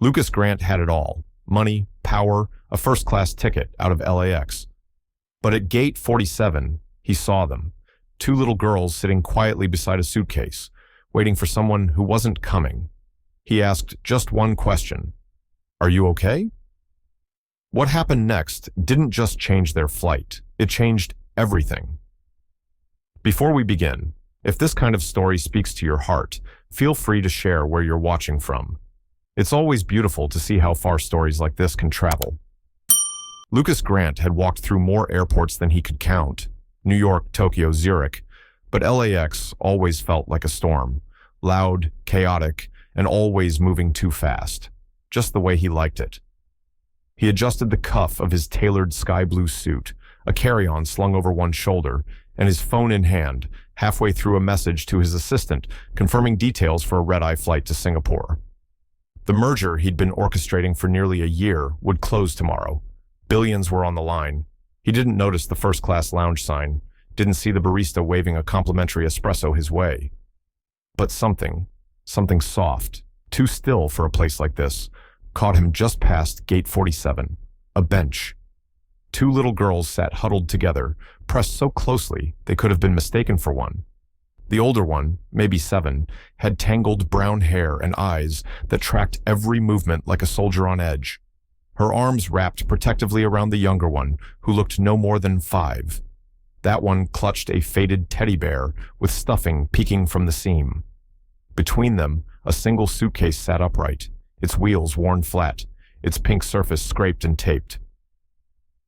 Lucas Grant had it all: money, power, a first-class ticket out of LAX. But at gate 47, he saw them. Two little girls sitting quietly beside a suitcase, waiting for someone who wasn't coming. He asked just one question: "Are you okay?" What happened next didn't just change their flight, it changed everything. Before we begin, if this kind of story speaks to your heart, feel free to share where you're watching from. It's always beautiful to see how far stories like this can travel. Lucas Grant had walked through more airports than he could count: New York, Tokyo, Zurich, but LAX always felt like a storm, loud, chaotic, and always moving too fast, just the way he liked it. He adjusted the cuff of his tailored sky blue suit, a carry-on slung over one shoulder, and his phone in hand, halfway through a message to his assistant confirming details for a red-eye flight to Singapore. The merger he'd been orchestrating for nearly a year would close tomorrow. Billions were on the line. He didn't notice the first-class lounge sign, didn't see the barista waving a complimentary espresso his way. But something soft, too still for a place like this, caught him just past gate 47, a bench. Two little girls sat huddled together, pressed so closely they could have been mistaken for one. The older one, maybe 7, had tangled brown hair and eyes that tracked every movement like a soldier on edge. Her arms wrapped protectively around the younger one, who looked no more than 5. That one clutched a faded teddy bear with stuffing peeking from the seam. Between them, a single suitcase sat upright, its wheels worn flat, its pink surface scraped and taped.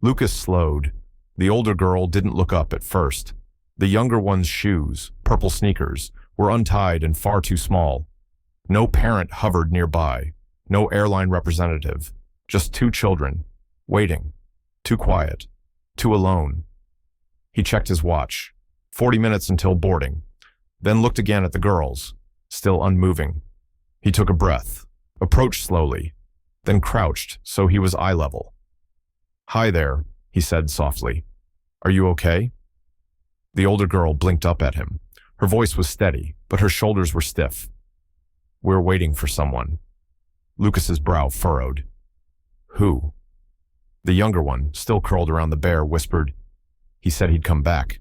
Lucas slowed. The older girl didn't look up at first. The younger one's shoes, purple sneakers, were untied and far too small. No parent hovered nearby, no airline representative, just two children, waiting, too quiet, too alone. He checked his watch. 40 minutes until boarding, then looked again at the girls, still unmoving. He took a breath, approached slowly, then crouched so he was eye level. "Hi there," he said softly. "Are you okay?" The older girl blinked up at him. Her voice was steady, but her shoulders were stiff. "We're waiting for someone." Lucas's brow furrowed. "Who?" The younger one, still curled around the bear, whispered, "He said he'd come back.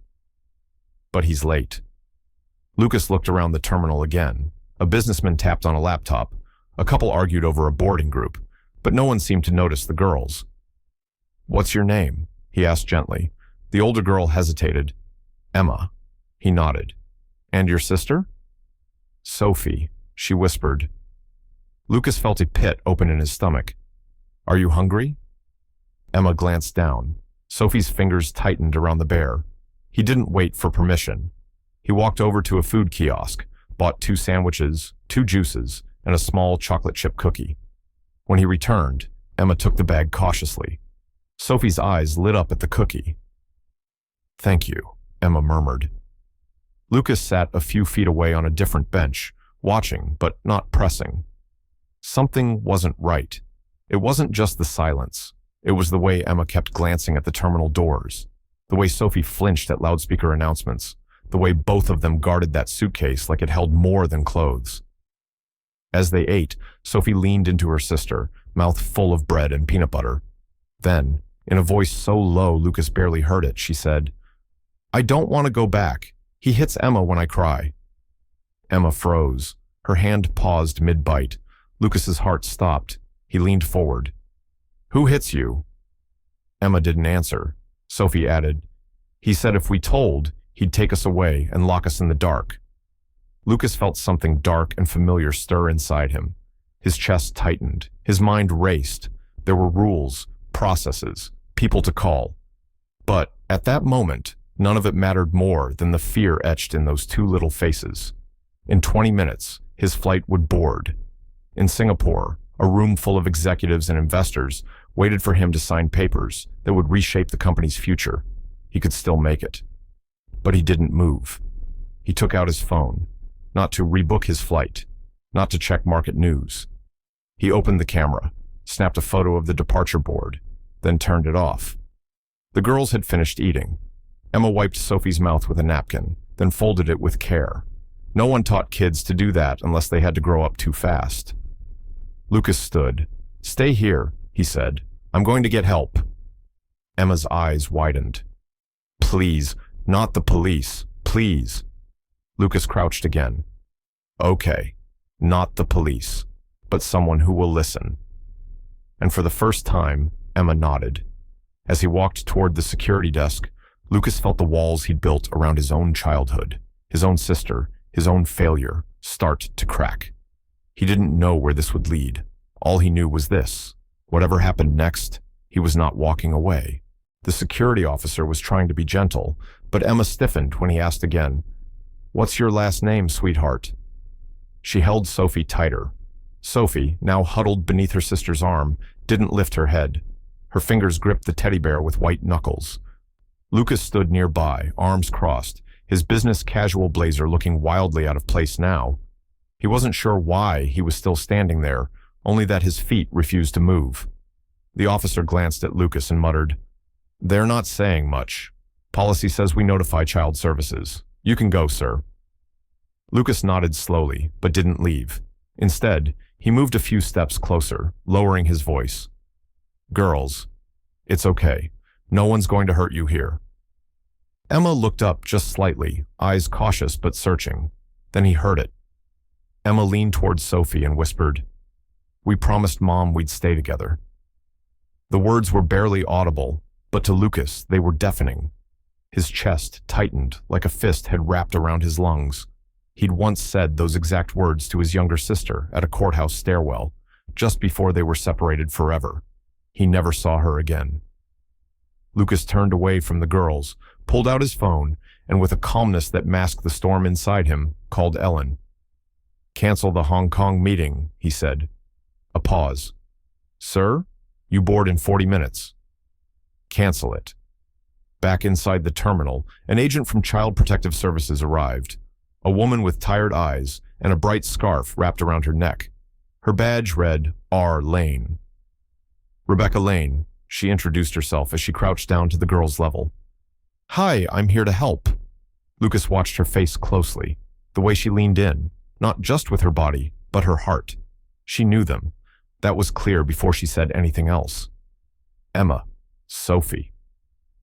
But he's late." Lucas looked around the terminal again. A businessman tapped on a laptop. A couple argued over a boarding group, but no one seemed to notice the girls. "What's your name?" he asked gently. The older girl hesitated. "Emma." He nodded. "And your sister?" "Sophie," she whispered. Lucas felt a pit open in his stomach. "Are you hungry?" Emma glanced down. Sophie's fingers tightened around the bear. He didn't wait for permission. He walked over to a food kiosk, bought 2 sandwiches, 2 juices, and a small chocolate chip cookie. When he returned, Emma took the bag cautiously. Sophie's eyes lit up at the cookie. "Thank you," Emma murmured. Lucas sat a few feet away on a different bench, watching but not pressing. Something wasn't right. It wasn't just the silence. It was the way Emma kept glancing at the terminal doors, the way Sophie flinched at loudspeaker announcements, the way both of them guarded that suitcase like it held more than clothes. As they ate, Sophie leaned into her sister, mouth full of bread and peanut butter. Then, in a voice so low Lucas barely heard it, she said, "I don't want to go back. He hits Emma when I cry." Emma froze. Her hand paused mid-bite. Lucas's heart stopped. He leaned forward. "Who hits you?" Emma didn't answer. Sophie added, "He said if we told, he'd take us away and lock us in the dark." Lucas felt something dark and familiar stir inside him. His chest tightened. His mind raced. There were rules, processes, people to call. But at that moment, none of it mattered more than the fear etched in those two little faces. In 20 minutes, his flight would board. In Singapore, a room full of executives and investors waited for him to sign papers that would reshape the company's future. He could still make it. But he didn't move. He took out his phone, not to rebook his flight, not to check market news. He opened the camera, snapped a photo of the departure board, then turned it off. The girls had finished eating. Emma wiped Sophie's mouth with a napkin, then folded it with care. No one taught kids to do that unless they had to grow up too fast. Lucas stood. "Stay here," he said. "I'm going to get help." Emma's eyes widened. "Please, not the police, please." Lucas crouched again. "Okay, not the police, but someone who will listen." And for the first time, Emma nodded. As he walked toward the security desk, Lucas felt the walls he'd built around his own childhood, his own sister, his own failure, start to crack. He didn't know where this would lead. All he knew was this: whatever happened next, he was not walking away. The security officer was trying to be gentle, but Emma stiffened when he asked again, "What's your last name, sweetheart?" She held Sophie tighter. Sophie, now huddled beneath her sister's arm, didn't lift her head. Her fingers gripped the teddy bear with white knuckles. Lucas stood nearby, arms crossed, his business casual blazer looking wildly out of place now. He wasn't sure why he was still standing there, only that his feet refused to move. The officer glanced at Lucas and muttered, "They're not saying much. Policy says we notify child services. You can go, sir." Lucas nodded slowly, but didn't leave. Instead, he moved a few steps closer, lowering his voice. "Girls, it's okay. No one's going to hurt you here." Emma looked up just slightly, eyes cautious but searching. Then he heard it. Emma leaned towards Sophie and whispered, "We promised Mom we'd stay together." The words were barely audible, but to Lucas they were deafening. His chest tightened like a fist had wrapped around his lungs. He'd once said those exact words to his younger sister at a courthouse stairwell, just before they were separated forever. He never saw her again. Lucas turned away from the girls, pulled out his phone, and with a calmness that masked the storm inside him, called Ellen. "Cancel the Hong Kong meeting," he said. A pause. "Sir? You board in 40 minutes. Cancel it." Back inside the terminal, an agent from Child Protective Services arrived. A woman with tired eyes and a bright scarf wrapped around her neck. Her badge read R. Lane. "Rebecca Lane," she introduced herself as she crouched down to the girl's level. "Hi, I'm here to help." Lucas watched her face closely, the way she leaned in, not just with her body, but her heart. She knew them. That was clear before she said anything else. "Emma. Sophie."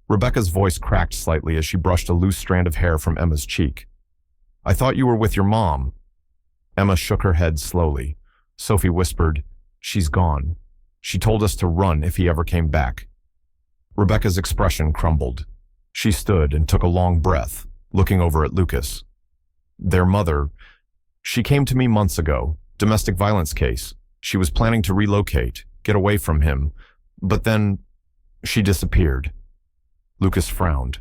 Rebecca's voice cracked slightly as she brushed a loose strand of hair from Emma's cheek. "I thought you were with your mom." Emma shook her head slowly. Sophie whispered, "She's gone. She told us to run if he ever came back." Rebecca's expression crumbled. She stood and took a long breath, looking over at Lucas. "Their mother, she came to me months ago, domestic violence case. She was planning to relocate, get away from him, but then she disappeared." Lucas frowned.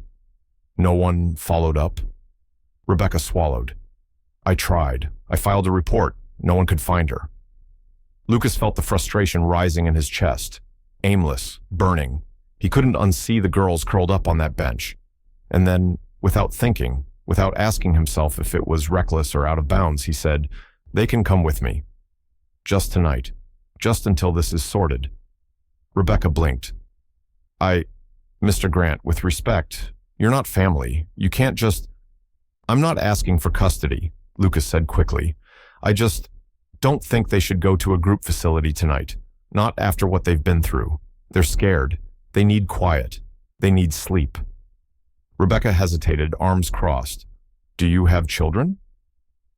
"No one followed up?" Rebecca swallowed. "I tried. I filed a report. No one could find her." Lucas felt the frustration rising in his chest. Aimless, burning. He couldn't unsee the girls curled up on that bench. And then, without thinking, without asking himself if it was reckless or out of bounds, he said, "They can come with me. Just tonight. Just until this is sorted." Rebecca blinked. Mr. Grant, with respect, you're not family. You can't just—" "I'm not asking for custody," Lucas said quickly. "I just don't think they should go to a group facility tonight. Not after what they've been through. They're scared. They need quiet. They need sleep." Rebecca hesitated, arms crossed. "Do you have children?"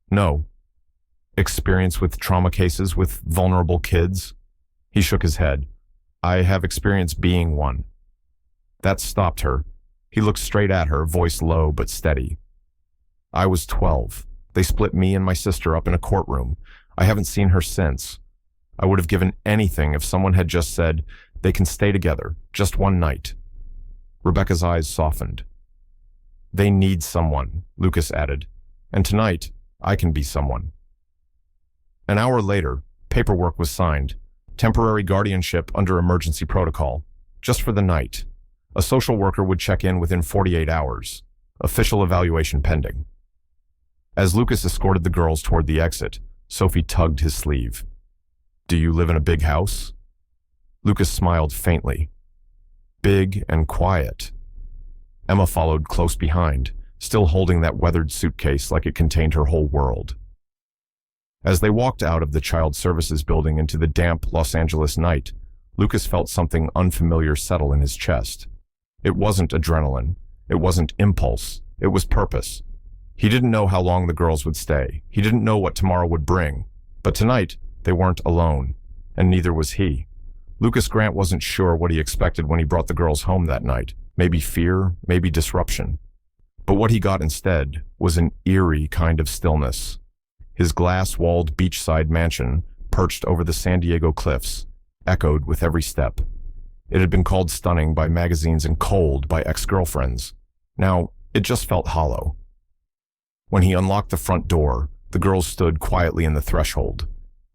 "No." "Experience with trauma cases with vulnerable kids?" He shook his head. "I have experience being one." That stopped her. He looked straight at her, voice low but steady. "I was 12. They split me and my sister up in a courtroom. I haven't seen her since. I would have given anything if someone had just said, they can stay together, just one night." Rebecca's eyes softened. "They need someone," Lucas added. "And tonight, I can be someone." An hour later, paperwork was signed. Temporary guardianship under emergency protocol. Just for the night. A social worker would check in within 48 hours. Official evaluation pending. As Lucas escorted the girls toward the exit, Sophie tugged his sleeve. "Do you live in a big house?" Lucas smiled faintly. "Big and quiet." Emma followed close behind, still holding that weathered suitcase like it contained her whole world. As they walked out of the child services building into the damp Los Angeles night, Lucas felt something unfamiliar settle in his chest. It wasn't adrenaline. It wasn't impulse. It was purpose. He didn't know how long the girls would stay. He didn't know what tomorrow would bring. But tonight, they weren't alone. And neither was he. Lucas Grant wasn't sure what he expected when he brought the girls home that night. Maybe fear, maybe disruption. But what he got instead was an eerie kind of stillness. His glass-walled beachside mansion, perched over the San Diego cliffs, echoed with every step. It had been called stunning by magazines and cold by ex-girlfriends. Now, it just felt hollow. When he unlocked the front door, the girls stood quietly in the threshold.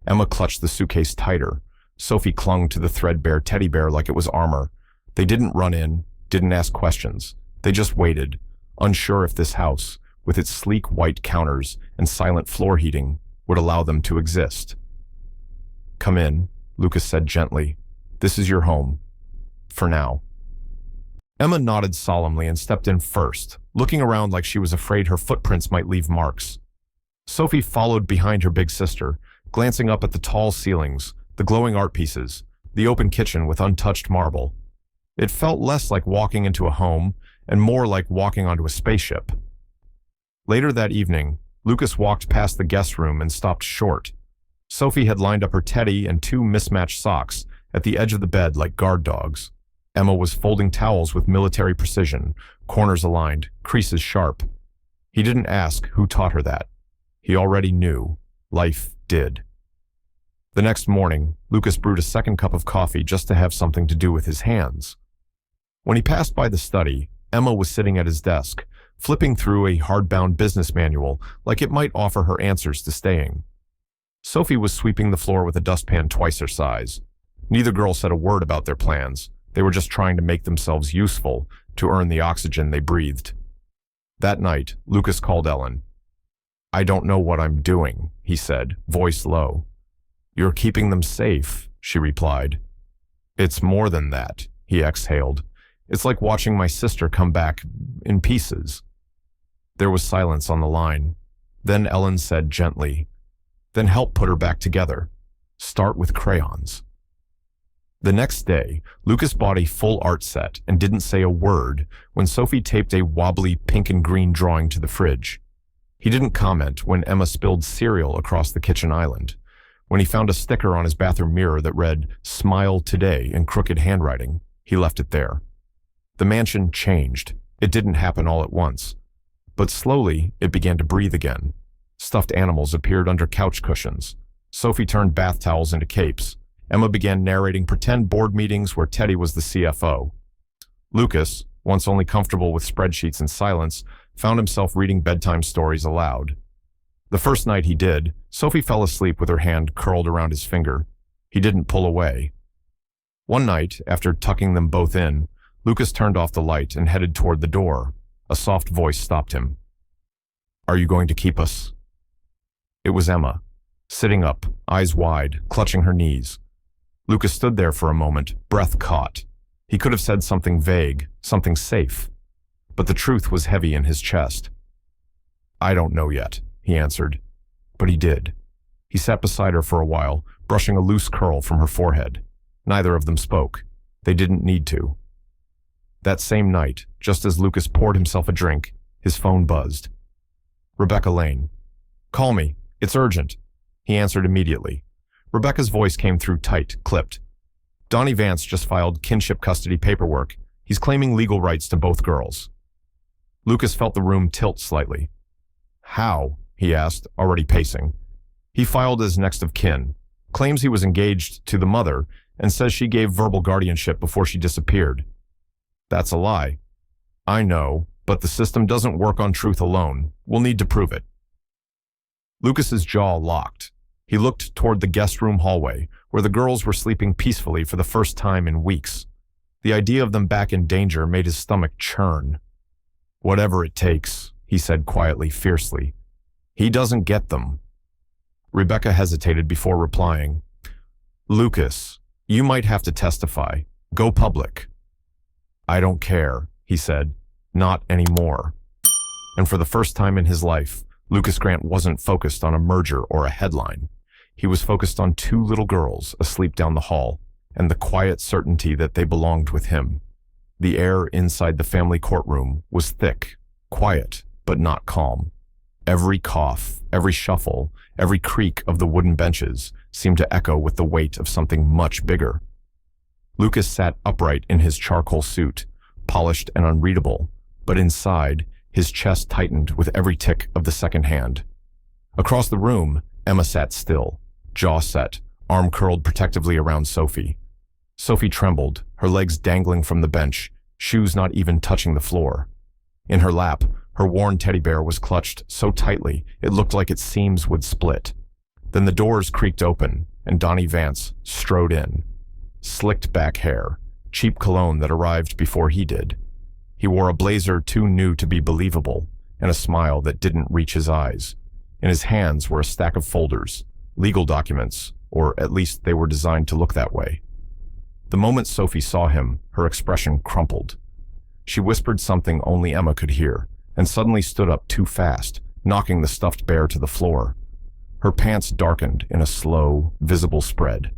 Emma clutched the suitcase tighter. Sophie clung to the threadbare teddy bear like it was armor. They didn't run in, didn't ask questions. They just waited, unsure if this house, with its sleek white counters and silent floor heating, would allow them to exist. "Come in," Lucas said gently. "This is your home. For now." Emma nodded solemnly and stepped in first, looking around like she was afraid her footprints might leave marks. Sophie followed behind her big sister, glancing up at the tall ceilings, the glowing art pieces, the open kitchen with untouched marble. It felt less like walking into a home and more like walking onto a spaceship. Later that evening, Lucas walked past the guest room and stopped short. Sophie had lined up her teddy and two mismatched socks at the edge of the bed like guard dogs. Emma was folding towels with military precision, corners aligned, creases sharp. He didn't ask who taught her that. He already knew. Life did. The next morning, Lucas brewed a second cup of coffee just to have something to do with his hands. When he passed by the study, Emma was sitting at his desk, flipping through a hardbound business manual like it might offer her answers to staying. Sophie was sweeping the floor with a dustpan twice her size. Neither girl said a word about their plans. They were just trying to make themselves useful, to earn the oxygen they breathed. That night, Lucas called Ellen. "I don't know what I'm doing," he said, voice low. "You're keeping them safe," she replied. "It's more than that," he exhaled. "It's like watching my sister come back in pieces." There was silence on the line. Then Ellen said gently, "Then help put her back together. Start with crayons." The next day, Lucas bought a full art set and didn't say a word when Sophie taped a wobbly pink and green drawing to the fridge. He didn't comment when Emma spilled cereal across the kitchen island. When he found a sticker on his bathroom mirror that read, "Smile Today" in crooked handwriting, he left it there. The mansion changed. It didn't happen all at once. But slowly, it began to breathe again. Stuffed animals appeared under couch cushions. Sophie turned bath towels into capes. Emma began narrating pretend board meetings where Teddy was the CFO. Lucas, once only comfortable with spreadsheets and silence, found himself reading bedtime stories aloud. The first night he did, Sophie fell asleep with her hand curled around his finger. He didn't pull away. One night, after tucking them both in, Lucas turned off the light and headed toward the door. A soft voice stopped him. "Are you going to keep us?" It was Emma, sitting up, eyes wide, clutching her knees. Lucas stood there for a moment, breath caught. He could have said something vague, something safe. But the truth was heavy in his chest. "I don't know yet," he answered. But he did. He sat beside her for a while, brushing a loose curl from her forehead. Neither of them spoke. They didn't need to. That same night, just as Lucas poured himself a drink, his phone buzzed. "Rebecca Lane." "Call me. It's urgent." He answered immediately. Rebecca's voice came through tight, clipped. "Donnie Vance just filed kinship custody paperwork. He's claiming legal rights to both girls." Lucas felt the room tilt slightly. "How?" he asked, already pacing. "He filed as next of kin, claims he was engaged to the mother, and says she gave verbal guardianship before she disappeared." "That's a lie." "I know, but the system doesn't work on truth alone. We'll need to prove it." Lucas's jaw locked. He looked toward the guest room hallway, where the girls were sleeping peacefully for the first time in weeks. The idea of them back in danger made his stomach churn. "Whatever it takes," he said quietly, fiercely. "He doesn't get them." Rebecca hesitated before replying. "Lucas, you might have to testify. Go public." "I don't care," he said. "Not anymore." And for the first time in his life, Lucas Grant wasn't focused on a merger or a headline. He was focused on two little girls asleep down the hall and the quiet certainty that they belonged with him. The air inside the family courtroom was thick, quiet, but not calm. Every cough, every shuffle, every creak of the wooden benches seemed to echo with the weight of something much bigger. Lucas sat upright in his charcoal suit, polished and unreadable, but inside, his chest tightened with every tick of the second hand. Across the room, Emma sat still, jaw set, arm curled protectively around Sophie. Sophie trembled, her legs dangling from the bench, shoes not even touching the floor. In her lap, her worn teddy bear was clutched so tightly it looked like its seams would split. Then the doors creaked open, and Donnie Vance strode in. Slicked back hair, cheap cologne that arrived before he did. He wore a blazer too new to be believable, and a smile that didn't reach his eyes. In his hands were a stack of folders, legal documents, or at least they were designed to look that way. The moment Sophie saw him, her expression crumpled. She whispered something only Emma could hear, and suddenly stood up too fast, knocking the stuffed bear to the floor. Her pants darkened in a slow, visible spread.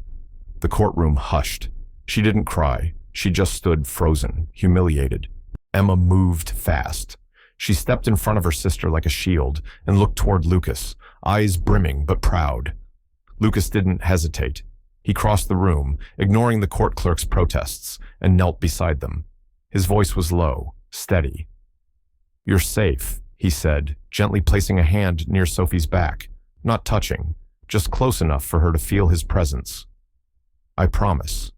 The courtroom hushed. She didn't cry. She just stood frozen, humiliated. Emma moved fast. She stepped in front of her sister like a shield and looked toward Lucas, eyes brimming but proud. Lucas didn't hesitate. He crossed the room, ignoring the court clerk's protests, and knelt beside them. His voice was low, steady. "You're safe," he said, gently placing a hand near Sophie's back, not touching, just close enough for her to feel his presence. "I promise.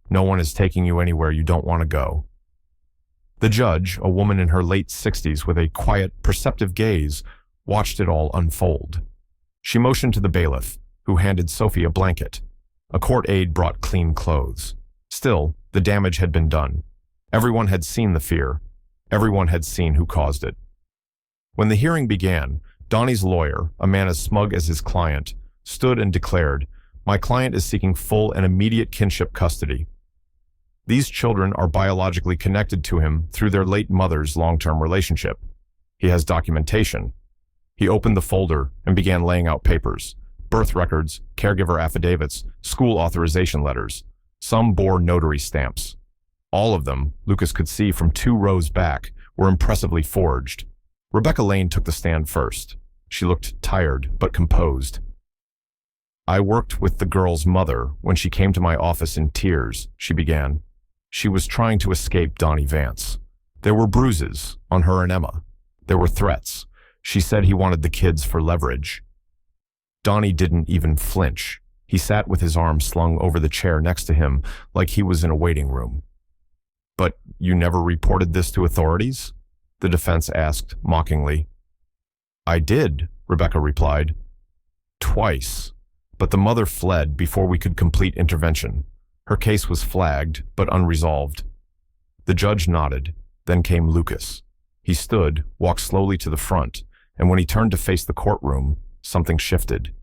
No one is taking you anywhere you don't want to go." The judge, a woman in her late 60s with a quiet, perceptive gaze, watched it all unfold. She motioned to the bailiff, who handed Sophie a blanket. A court aide brought clean clothes. Still, the damage had been done. Everyone had seen the fear. Everyone had seen who caused it. When the hearing began, Donnie's lawyer, a man as smug as his client, stood and declared, "My client is seeking full and immediate kinship custody. These children are biologically connected to him through their late mother's long-term relationship. He has documentation." He opened the folder and began laying out papers. Birth records, caregiver affidavits, school authorization letters. Some bore notary stamps. All of them, Lucas could see from 2 rows back, were impressively forged. Rebecca Lane took the stand first. She looked tired but composed. "I worked with the girl's mother when she came to my office in tears," she began. She was trying to escape Donnie Vance. There were bruises on her and Emma. There were threats. She said he wanted the kids for leverage. Donnie didn't even flinch. He sat with his arm slung over the chair next to him like he was in a waiting room. "But you never reported this to authorities?" the defense asked mockingly. "I did," Rebecca replied. "Twice. But the mother fled before we could complete intervention. Her case was flagged, but unresolved." The judge nodded. Then came Lucas. He stood, walked slowly to the front, and when he turned to face the courtroom, something shifted.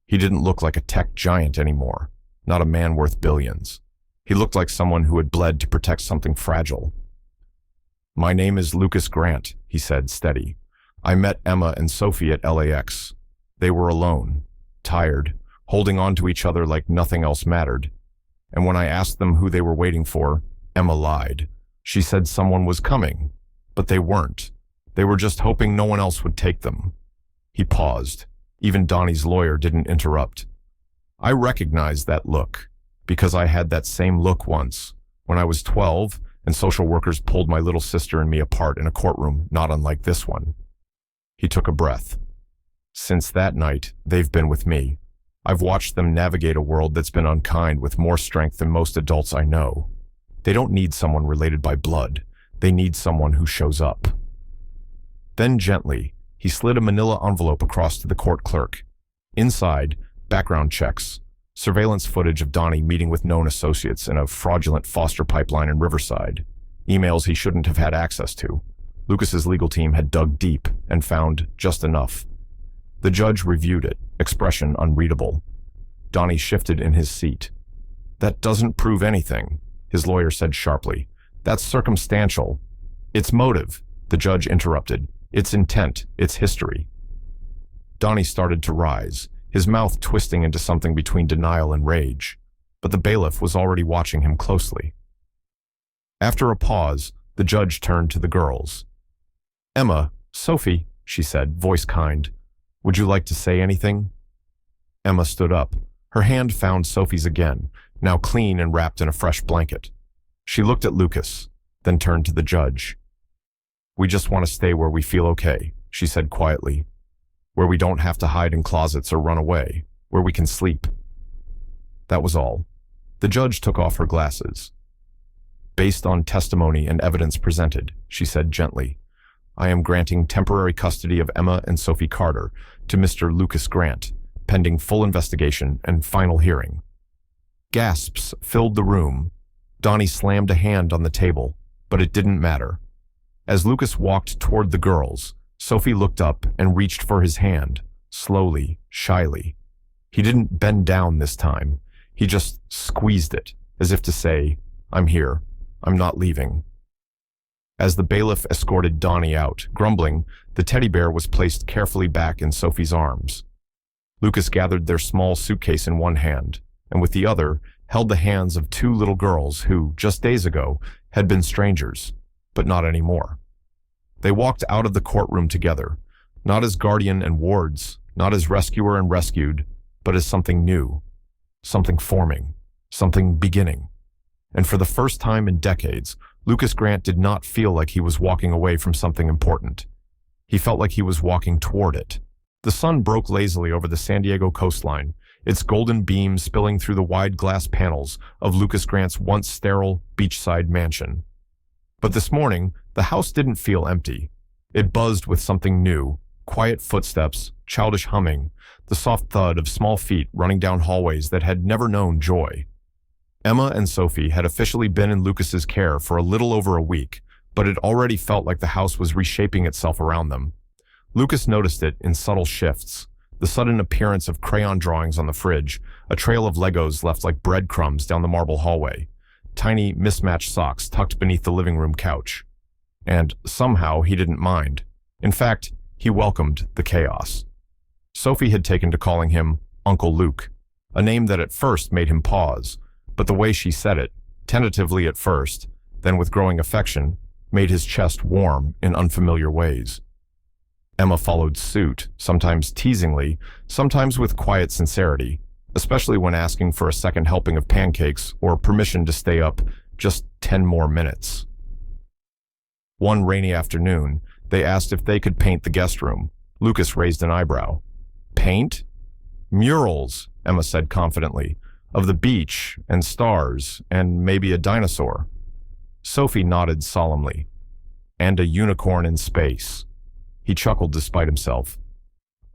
He didn't look like a tech giant anymore, not a man worth billions. He looked like someone who had bled to protect something fragile. "My name is Lucas Grant," he said, steady. "I met Emma and Sophie at LAX. They were alone, tired, holding on to each other like nothing else mattered. And when I asked them who they were waiting for, Emma lied. She said someone was coming, but they weren't. They were just hoping no one else would take them." He paused. Even Donnie's lawyer didn't interrupt. "I recognized that look, because I had that same look once, when I was 12, and social workers pulled my little sister and me apart in a courtroom not unlike this one." He took a breath. "Since that night, they've been with me. I've watched them navigate a world that's been unkind with more strength than most adults I know. They don't need someone related by blood. They need someone who shows up." Then gently, he slid a manila envelope across to the court clerk. Inside, background checks, surveillance footage of Donnie meeting with known associates in a fraudulent foster pipeline in Riverside, emails he shouldn't have had access to. Lucas's legal team had dug deep and found just enough. The judge reviewed it, expression unreadable. Donnie shifted in his seat. "That doesn't prove anything," his lawyer said sharply. "That's circumstantial." "It's motive," the judge interrupted. "It's intent. It's history." Donnie started to rise, his mouth twisting into something between denial and rage. But the bailiff was already watching him closely. After a pause, the judge turned to the girls. "Emma, Sophie," she said, voice kind, "would you like to say anything?" Emma stood up. Her hand found Sophie's again, now clean and wrapped in a fresh blanket. She looked at Lucas, then turned to the judge. "We just want to stay where we feel okay," she said quietly. "Where we don't have to hide in closets or run away, where we can sleep." That was all. The judge took off her glasses. "Based on testimony and evidence presented," she said gently, "I am granting temporary custody of Emma and Sophie Carter to Mr. Lucas Grant, pending full investigation and final hearing." Gasps filled the room. Donnie slammed a hand on the table, but it didn't matter. As Lucas walked toward the girls, Sophie looked up and reached for his hand, slowly, shyly. He didn't bend down this time. He just squeezed it, as if to say, "I'm here. I'm not leaving." As the bailiff escorted Donnie out, grumbling, the teddy bear was placed carefully back in Sophie's arms. Lucas gathered their small suitcase in one hand, and with the other, held the hands of two little girls who, just days ago, had been strangers, but not anymore. They walked out of the courtroom together, not as guardian and wards, not as rescuer and rescued, but as something new, something forming, something beginning. And for the first time in decades, Lucas Grant did not feel like he was walking away from something important. He felt like he was walking toward it. The sun broke lazily over the San Diego coastline, its golden beams spilling through the wide glass panels of Lucas Grant's once sterile beachside mansion. But this morning, the house didn't feel empty. It buzzed with something new, quiet footsteps, childish humming, the soft thud of small feet running down hallways that had never known joy. Emma and Sophie had officially been in Lucas's care for a little over a week, but it already felt like the house was reshaping itself around them. Lucas noticed it in subtle shifts, the sudden appearance of crayon drawings on the fridge, a trail of Legos left like breadcrumbs down the marble hallway, tiny mismatched socks tucked beneath the living room couch. And somehow he didn't mind. In fact, he welcomed the chaos. Sophie had taken to calling him Uncle Luke, a name that at first made him pause, but the way she said it, tentatively at first, then with growing affection, made his chest warm in unfamiliar ways. Emma followed suit, sometimes teasingly, sometimes with quiet sincerity, especially when asking for a second helping of pancakes or permission to stay up just 10 more minutes. One rainy afternoon, they asked if they could paint the guest room. Lucas raised an eyebrow. "Paint?" "Murals," Emma said confidently, "of the beach and stars and maybe a dinosaur." Sophie nodded solemnly. "And a unicorn in space." He chuckled despite himself.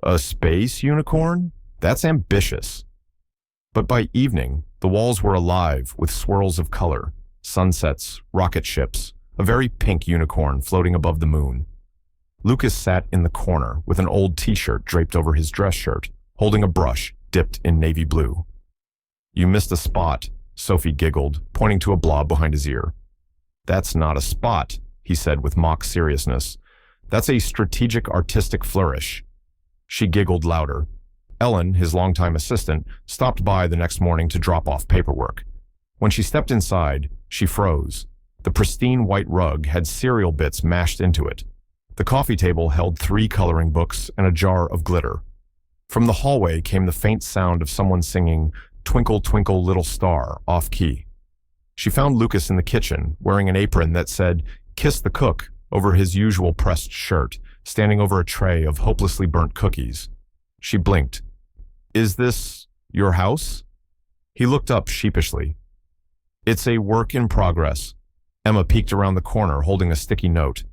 "A space unicorn? That's ambitious." But by evening, the walls were alive with swirls of color, sunsets, rocket ships, a very pink unicorn floating above the moon. Lucas sat in the corner with an old t-shirt draped over his dress shirt, holding a brush dipped in navy blue. "You missed a spot," Sophie giggled, pointing to a blob behind his ear. "That's not a spot," he said with mock seriousness. "That's a strategic artistic flourish." She giggled louder. Ellen, his longtime assistant, stopped by the next morning to drop off paperwork. When she stepped inside, she froze. The pristine white rug had cereal bits mashed into it. The coffee table held 3 coloring books and a jar of glitter. From the hallway came the faint sound of someone singing "Twinkle, Twinkle, Little Star" off-key. She found Lucas in the kitchen, wearing an apron that said "Kiss the Cook" over his usual pressed shirt, standing over a tray of hopelessly burnt cookies. She blinked. "Is this your house?" He looked up sheepishly. "It's a work in progress." Emma peeked around the corner holding a sticky note.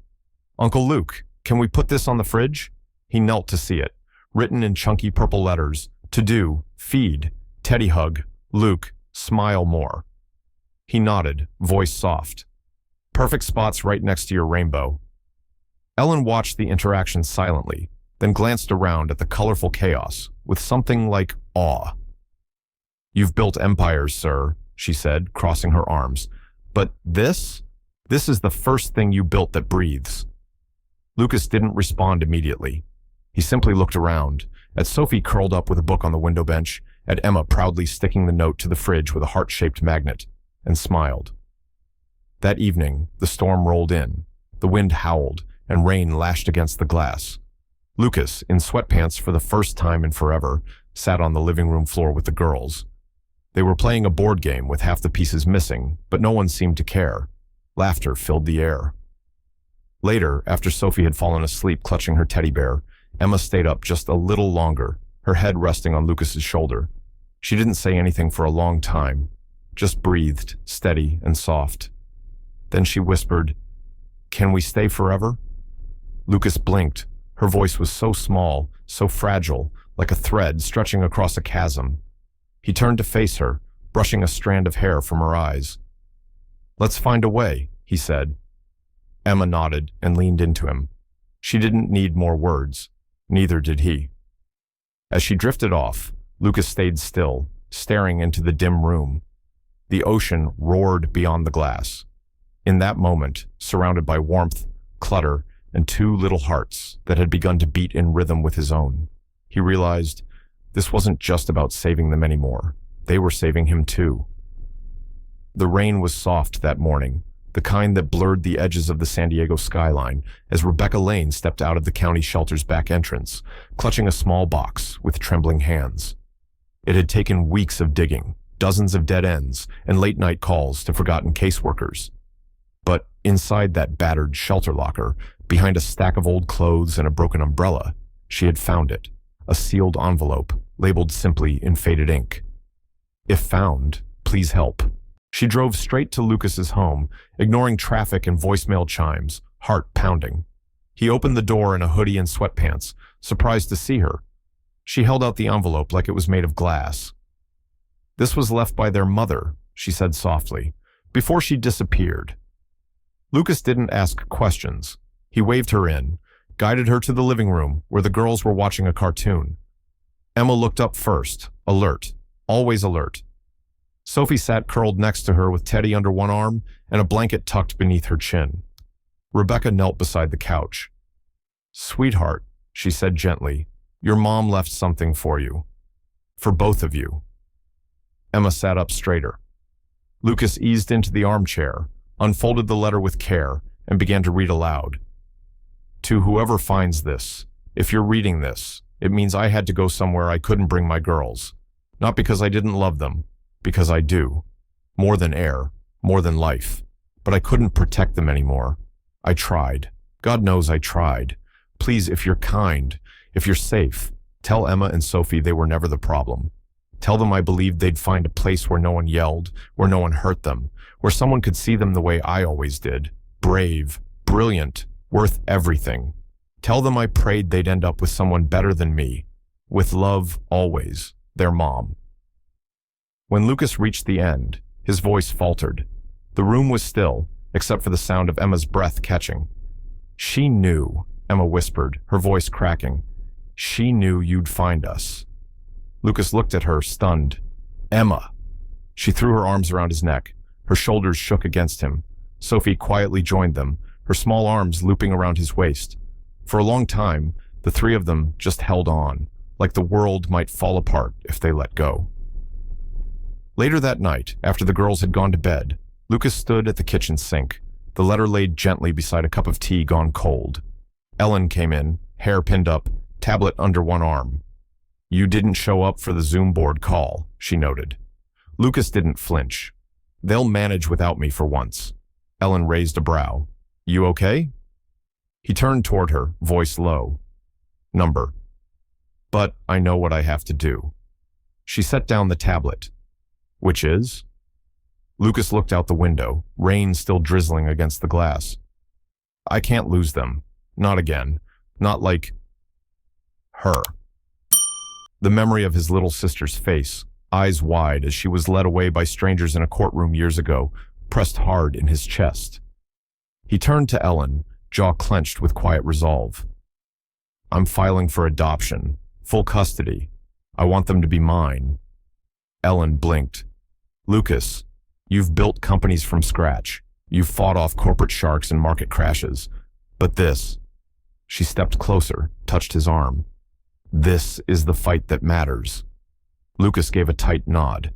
"Uncle Luke, can we put this on the fridge?" He knelt to see it, written in chunky purple letters. "To do, feed, teddy hug, Luke, smile more." He nodded, voice soft. "Perfect spots right next to your rainbow." Ellen watched the interaction silently, then glanced around at the colorful chaos with something like awe. "You've built empires, sir," she said, crossing her arms. "But this is the first thing you built that breathes." Lucas didn't respond immediately. He simply looked around, at Sophie curled up with a book on the window bench, at Emma proudly sticking the note to the fridge with a heart-shaped magnet, and smiled. That evening, the storm rolled in. The wind howled, and rain lashed against the glass. Lucas, in sweatpants for the first time in forever, sat on the living room floor with the girls. They were playing a board game with half the pieces missing, but no one seemed to care. Laughter filled the air. Later, after Sophie had fallen asleep clutching her teddy bear, Emma stayed up just a little longer, her head resting on Lucas's shoulder. She didn't say anything for a long time, just breathed, steady and soft. Then she whispered, "Can we stay forever?" Lucas blinked. Her voice was so small, so fragile, like a thread stretching across a chasm. He turned to face her, brushing a strand of hair from her eyes. "Let's find a way," he said. Emma nodded and leaned into him. She didn't need more words. Neither did he. As she drifted off, Lucas stayed still, staring into the dim room. The ocean roared beyond the glass. In that moment, surrounded by warmth, clutter, and two little hearts that had begun to beat in rhythm with his own, he realized this wasn't just about saving them anymore. They were saving him too. The rain was soft that morning, the kind that blurred the edges of the San Diego skyline as Rebecca Lane stepped out of the county shelter's back entrance, clutching a small box with trembling hands. It had taken weeks of digging, dozens of dead ends, and late-night calls to forgotten caseworkers. But inside that battered shelter locker, behind a stack of old clothes and a broken umbrella, she had found it, a sealed envelope, labeled simply in faded ink. "If found, please help." She drove straight to Lucas's home, ignoring traffic and voicemail chimes, heart pounding. He opened the door in a hoodie and sweatpants, surprised to see her. She held out the envelope like it was made of glass. "This was left by their mother," she said softly, before she disappeared. Lucas didn't ask questions. He waved her in, guided her to the living room where the girls were watching a cartoon. Emma looked up first, alert, always alert. Sophie sat curled next to her with Teddy under one arm and a blanket tucked beneath her chin. Rebecca knelt beside the couch. "Sweetheart," she said gently, "your mom left something for you. For both of you." Emma sat up straighter. Lucas eased into the armchair, unfolded the letter with care, and began to read aloud. "To whoever finds this, if you're reading this, it means I had to go somewhere I couldn't bring my girls. Not because I didn't love them, because I do. More than air, more than life. But I couldn't protect them anymore. I tried. God knows I tried. Please, if you're kind, if you're safe, tell Emma and Sophie they were never the problem. Tell them I believed they'd find a place where no one yelled, where no one hurt them, where someone could see them the way I always did. Brave, brilliant, worth everything. Tell them I prayed they'd end up with someone better than me. With love, always, their mom." When Lucas reached the end, his voice faltered. The room was still, except for the sound of Emma's breath catching. "She knew," Emma whispered, her voice cracking. "She knew you'd find us." Lucas looked at her, stunned. "Emma!" She threw her arms around his neck. Her shoulders shook against him. Sophie quietly joined them, her small arms looping around his waist. For a long time, the three of them just held on, like the world might fall apart if they let go. Later that night, after the girls had gone to bed, Lucas stood at the kitchen sink, the letter laid gently beside a cup of tea gone cold. Ellen came in, hair pinned up, tablet under one arm. "You didn't show up for the Zoom board call," she noted. Lucas didn't flinch. "They'll manage without me for once." Ellen raised a brow. "You okay?" He turned toward her, voice low. "Number. But I know what I have to do." She set down the tablet. "Which is?" Lucas looked out the window, rain still drizzling against the glass. "I can't lose them. Not again. Not like her." The memory of his little sister's face, eyes wide as she was led away by strangers in a courtroom years ago, pressed hard in his chest. He turned to Ellen, jaw clenched with quiet resolve. "I'm filing for adoption, full custody. I want them to be mine." Ellen blinked. "Lucas, you've built companies from scratch. You've fought off corporate sharks and market crashes. But this, She stepped closer, touched his arm. This is the fight that matters. Lucas gave a tight nod.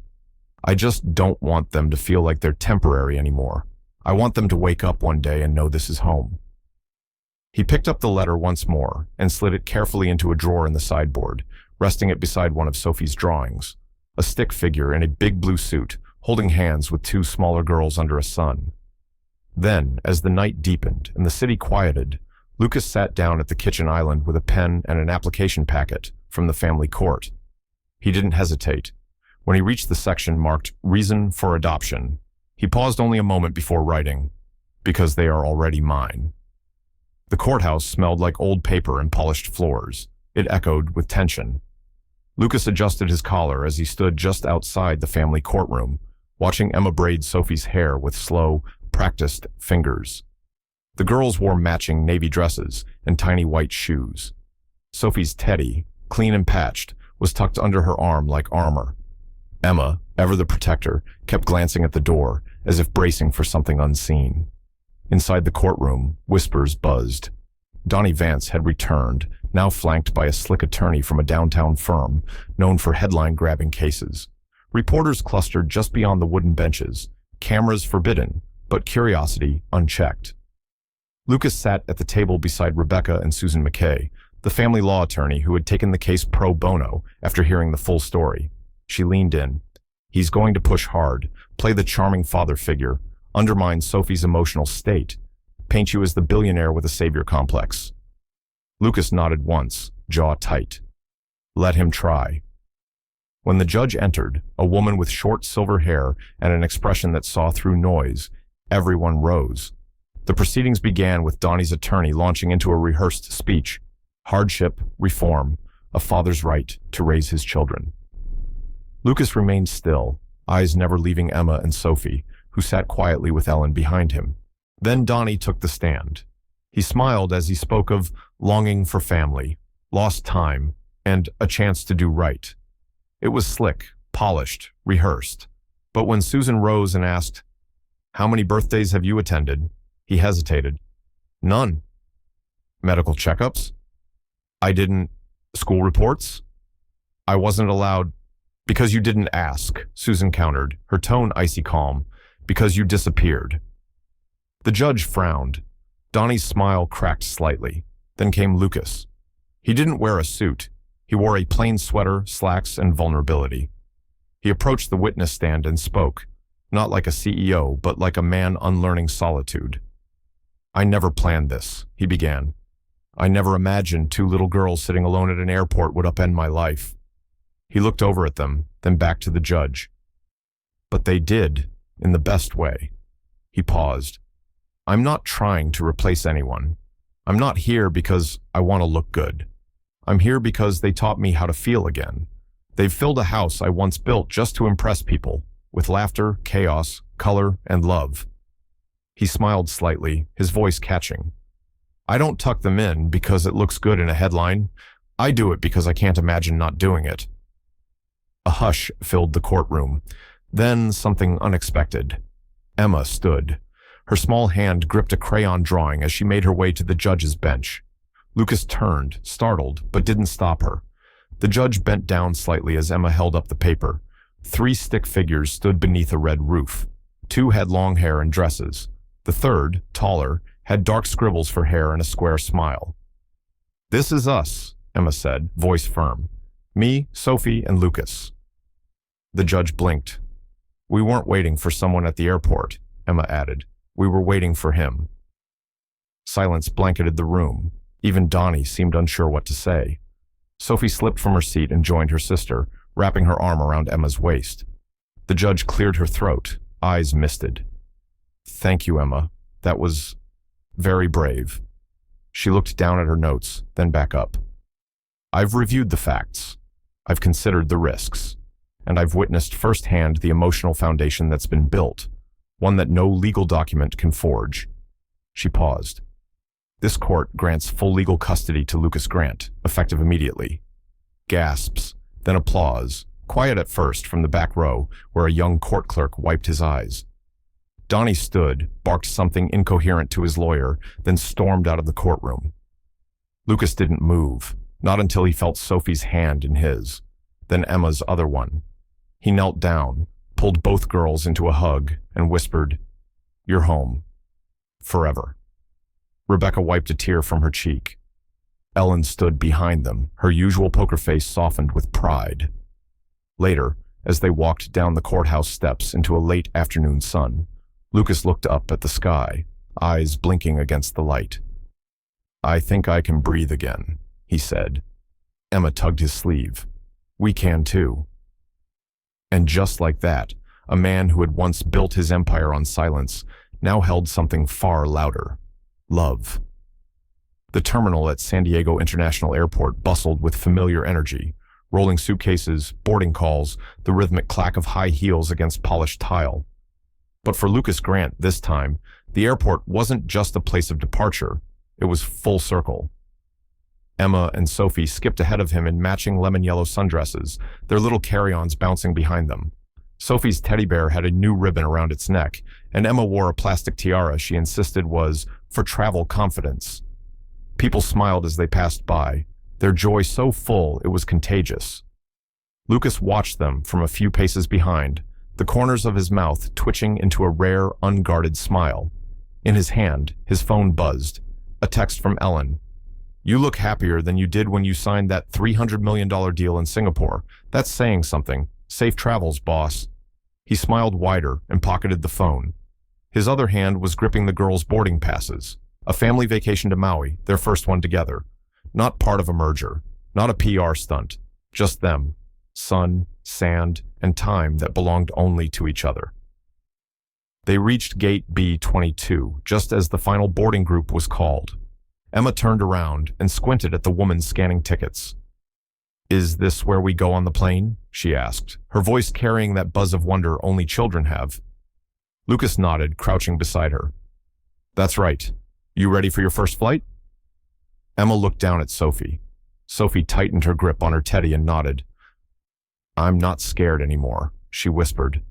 I just don't want them to feel like they're temporary anymore. I want them to wake up one day and know this is home. He picked up the letter once more and slid it carefully into a drawer in the sideboard, resting it beside one of Sophie's drawings. A stick figure in a big blue suit, holding hands with two smaller girls under a sun. Then, as the night deepened and the city quieted, Lucas sat down at the kitchen island with a pen and an application packet from the family court. He didn't hesitate. When he reached the section marked Reason for Adoption, he paused only a moment before writing, because they are already mine. The courthouse smelled like old paper and polished floors. It echoed with tension. Lucas adjusted his collar as he stood just outside the family courtroom, watching Emma braid Sophie's hair with slow, practiced fingers. The girls wore matching navy dresses and tiny white shoes. Sophie's teddy, clean and patched, was tucked under her arm like armor. Emma, ever the protector, kept glancing at the door, as if bracing for something unseen. Inside the courtroom, whispers buzzed. Donnie Vance had returned, now flanked by a slick attorney from a downtown firm, known for headline-grabbing cases. Reporters clustered just beyond the wooden benches, cameras forbidden, but curiosity unchecked. Lucas sat at the table beside Rebecca and Susan McKay, the family law attorney who had taken the case pro bono after hearing the full story. She leaned in. He's going to push hard, play the charming father figure, undermine Sophie's emotional state, paint you as the billionaire with a savior complex. Lucas nodded once, jaw tight. Let him try. When the judge entered, a woman with short silver hair and an expression that saw through noise, everyone rose. The proceedings began with Donnie's attorney launching into a rehearsed speech. Hardship, reform, a father's right to raise his children. Lucas remained still, eyes never leaving Emma and Sophie, who sat quietly with Ellen behind him. Then Donnie took the stand. He smiled as he spoke of longing for family, lost time, and a chance to do right. It was slick, polished, rehearsed. But when Susan rose and asked, "How many birthdays have you attended?" he hesitated. "None." "Medical checkups?" "I didn't." "School reports?" "I wasn't allowed." "Because you didn't ask," Susan countered, her tone icy calm. "Because you disappeared." The judge frowned. Donnie's smile cracked slightly. Then came Lucas. He didn't wear a suit. He wore a plain sweater, slacks, and vulnerability. He approached the witness stand and spoke, not like a CEO, but like a man unlearning solitude. "I never planned this," he began. "I never imagined two little girls sitting alone at an airport would upend my life." He looked over at them, then back to the judge. "But they did, in the best way." He paused. "I'm not trying to replace anyone. I'm not here because I want to look good. I'm here because they taught me how to feel again. They've filled a house I once built just to impress people, with laughter, chaos, color, and love." He smiled slightly, his voice catching. "I don't tuck them in because it looks good in a headline. I do it because I can't imagine not doing it." A hush filled the courtroom. Then something unexpected. Emma stood. Her small hand gripped a crayon drawing as she made her way to the judge's bench. Lucas turned, startled, but didn't stop her. The judge bent down slightly as Emma held up the paper. 3 stick figures stood beneath a red roof. 2 had long hair and dresses. The third, taller, had dark scribbles for hair and a square smile. "This is us," Emma said, voice firm. "Me, Sophie, and Lucas." The judge blinked. "We weren't waiting for someone at the airport," Emma added. "We were waiting for him." Silence blanketed the room. Even Donnie seemed unsure what to say. Sophie slipped from her seat and joined her sister, wrapping her arm around Emma's waist. The judge cleared her throat, eyes misted. "Thank you, Emma. That was very brave." She looked down at her notes, then back up. "I've reviewed the facts. I've considered the risks. And I've witnessed firsthand the emotional foundation that's been built, one that no legal document can forge." She paused. "This court grants full legal custody to Lucas Grant, effective immediately." Gasps, then applause, quiet at first from the back row, where a young court clerk wiped his eyes. Donnie stood, barked something incoherent to his lawyer, then stormed out of the courtroom. Lucas didn't move, not until he felt Sophie's hand in his, then Emma's other one. He knelt down, pulled both girls into a hug, and whispered, "You're home. Forever." Rebecca wiped a tear from her cheek. Ellen stood behind them, her usual poker face softened with pride. Later, as they walked down the courthouse steps into a late afternoon sun, Lucas looked up at the sky, eyes blinking against the light. "I think I can breathe again," he said. Emma tugged his sleeve. "We can too." And just like that, a man who had once built his empire on silence now held something far louder: love. The terminal at San Diego International Airport bustled with familiar energy, rolling suitcases, boarding calls, the rhythmic clack of high heels against polished tile. But for Lucas Grant this time, the airport wasn't just a place of departure, it was full circle. Emma and Sophie skipped ahead of him in matching lemon-yellow sundresses, their little carry-ons bouncing behind them. Sophie's teddy bear had a new ribbon around its neck, and Emma wore a plastic tiara she insisted was for travel confidence. People smiled as they passed by, their joy so full it was contagious. Lucas watched them from a few paces behind, the corners of his mouth twitching into a rare, unguarded smile. In his hand, his phone buzzed. A text from Ellen. "You look happier than you did when you signed that $300 million deal in Singapore. That's saying something. Safe travels, boss." He smiled wider and pocketed the phone. His other hand was gripping the girls' boarding passes. A family vacation to Maui, their first one together. Not part of a merger, not a PR stunt. Just them. Sun, sand, and time that belonged only to each other. They reached gate B-22 just as the final boarding group was called. Emma turned around and squinted at the woman scanning tickets. "Is this where we go on the plane?" she asked, her voice carrying that buzz of wonder only children have. Lucas nodded, crouching beside her. "That's right. You ready for your first flight?" Emma looked down at Sophie. Sophie tightened her grip on her teddy and nodded. "I'm not scared anymore," she whispered.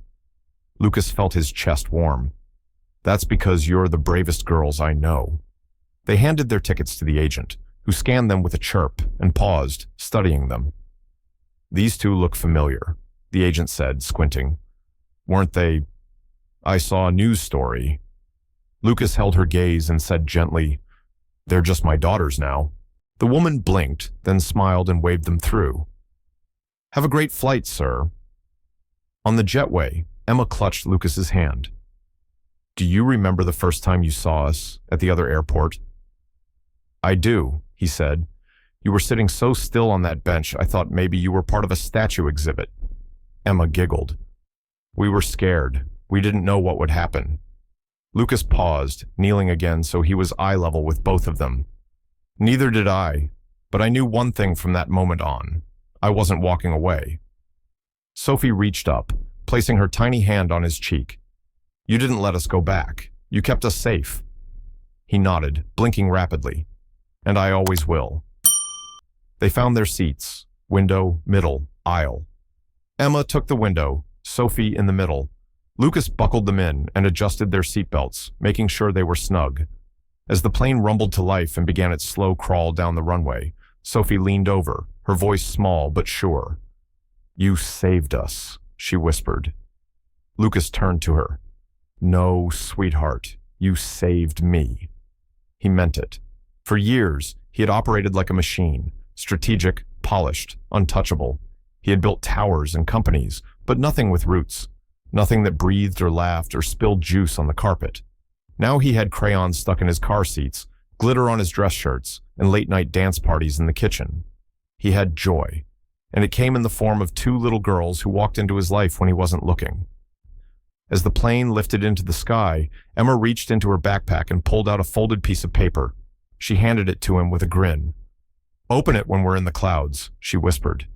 Lucas felt his chest warm. "That's because you're the bravest girls I know." They handed their tickets to the agent, who scanned them with a chirp and paused, studying them. "These two look familiar," the agent said, squinting. "Weren't they? I saw a news story." Lucas held her gaze and said gently, "They're just my daughters now." The woman blinked, then smiled and waved them through. "Have a great flight, sir." On the jetway, Emma clutched Lucas's hand. "Do you remember the first time you saw us at the other airport?" "I do," he said. "You were sitting so still on that bench, I thought maybe you were part of a statue exhibit." Emma giggled. "We were scared. We didn't know what would happen." Lucas paused, kneeling again so he was eye level with both of them. "Neither did I, but I knew one thing from that moment on. I wasn't walking away." Sophie reached up, placing her tiny hand on his cheek. "You didn't let us go back. You kept us safe." He nodded, blinking rapidly. "And I always will." They found their seats, window, middle, aisle. Emma took the window, Sophie in the middle. Lucas buckled them in and adjusted their seatbelts, making sure they were snug. As the plane rumbled to life and began its slow crawl down the runway, Sophie leaned over, her voice small but sure. "You saved us," she whispered. Lucas turned to her. "No, sweetheart, you saved me." He meant it. For years, he had operated like a machine, strategic, polished, untouchable. He had built towers and companies, but nothing with roots. Nothing that breathed or laughed or spilled juice on the carpet. Now he had crayons stuck in his car seats, glitter on his dress shirts, and late-night dance parties in the kitchen. He had joy, and it came in the form of two little girls who walked into his life when he wasn't looking. As the plane lifted into the sky, Emma reached into her backpack and pulled out a folded piece of paper. She handed it to him with a grin. "Open it when we're in the clouds," she whispered.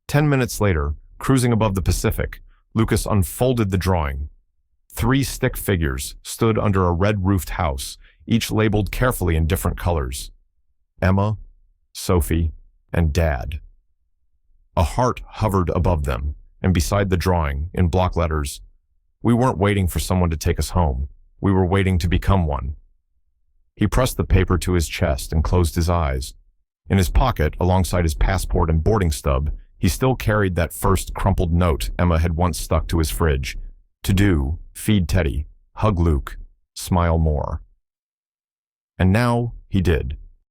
10 minutes later, cruising above the Pacific, Lucas unfolded the drawing. 3 stick figures stood under a red-roofed house, each labeled carefully in different colors. Emma, Sophie, and Dad. A heart hovered above them, and beside the drawing, in block letters, "We weren't waiting for someone to take us home. We were waiting to become one." He pressed the paper to his chest and closed his eyes. In his pocket, alongside his passport and boarding stub, he still carried that first crumpled note Emma had once stuck to his fridge. To do, feed Teddy, hug Luke, smile more. And now he did.